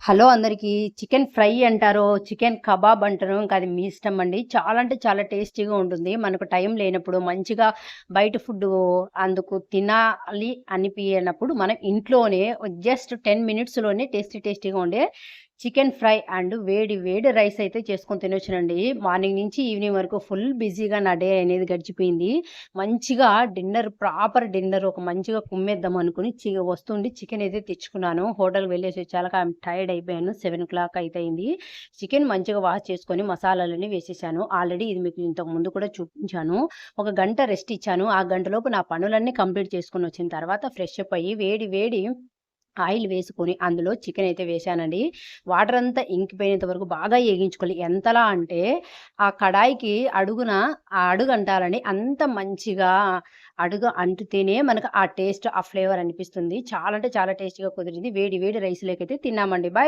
Hello అందరికీ. Chicken fry అంటారో, chicken kebab అంటారో ఇంక అది మీ ఇష్టం అండి. చాలా అంటే చాలా టేస్టీగా ఉంటుంది. మనకు టైం లేనప్పుడు మంచిగా బయట ఫుడ్డు అందుకు తినాలి అనిపియనప్పుడు మనం ఇంట్లోనే జస్ట్ 10 మినిట్స్‌లోనే టేస్టీగా ఉండే చికెన్ ఫ్రై అండ్ వేడి వేడి రైస్ అయితే చేసుకొని తినొచ్చునండి. మార్నింగ్ నుంచి ఈవినింగ్ వరకు ఫుల్ బిజీగా నా డే అనేది గడిచిపోయింది. మంచిగా ప్రాపర్ డిన్నర్ ఒక మంచిగా కుమ్మేద్దాం అనుకుని వస్తుండి చికెన్ అయితే తెచ్చుకున్నాను. హోటల్‌కి వెళ్ళేసి వచ్చాక ఐయామ్ టైర్డ్ అయిపోయాను. 7:00 అయితే అయింది. చికెన్ మంచిగా వాష్ చేసుకొని మసాలాలన్నీ వేసేసాను. ఆల్రెడీ ఇది మీకు ఇంతకు ముందు కూడా చూపించాను. ఒక గంట రెస్ట్ ఇచ్చాను. ఆ గంటలోపు నా పనులన్నీ కంప్లీట్ చేసుకొని వచ్చిన తర్వాత ఫ్రెష్ అప్ అయ్యి వేడి వేడి ఆయిల్ వేసుకొని అందులో చికెన్ అయితే వేశానండి. వాటర్ అంతా ఇంకిపోయేంత వరకు బాగా ఏగించుకోవాలి. ఎంతలా అంటే ఆ కడాయికి అడుగున ఆ అడుగు అంటారండి. అంత మంచిగా అడుగు అంటుతేనే మనకు ఆ టేస్ట్, ఆ ఫ్లేవర్ అనిపిస్తుంది. చాలా అంటే చాలా టేస్టీగా కుదిరింది. వేడి వేడి రైస్‌లోకైతే తిన్నామండి. బాయ్.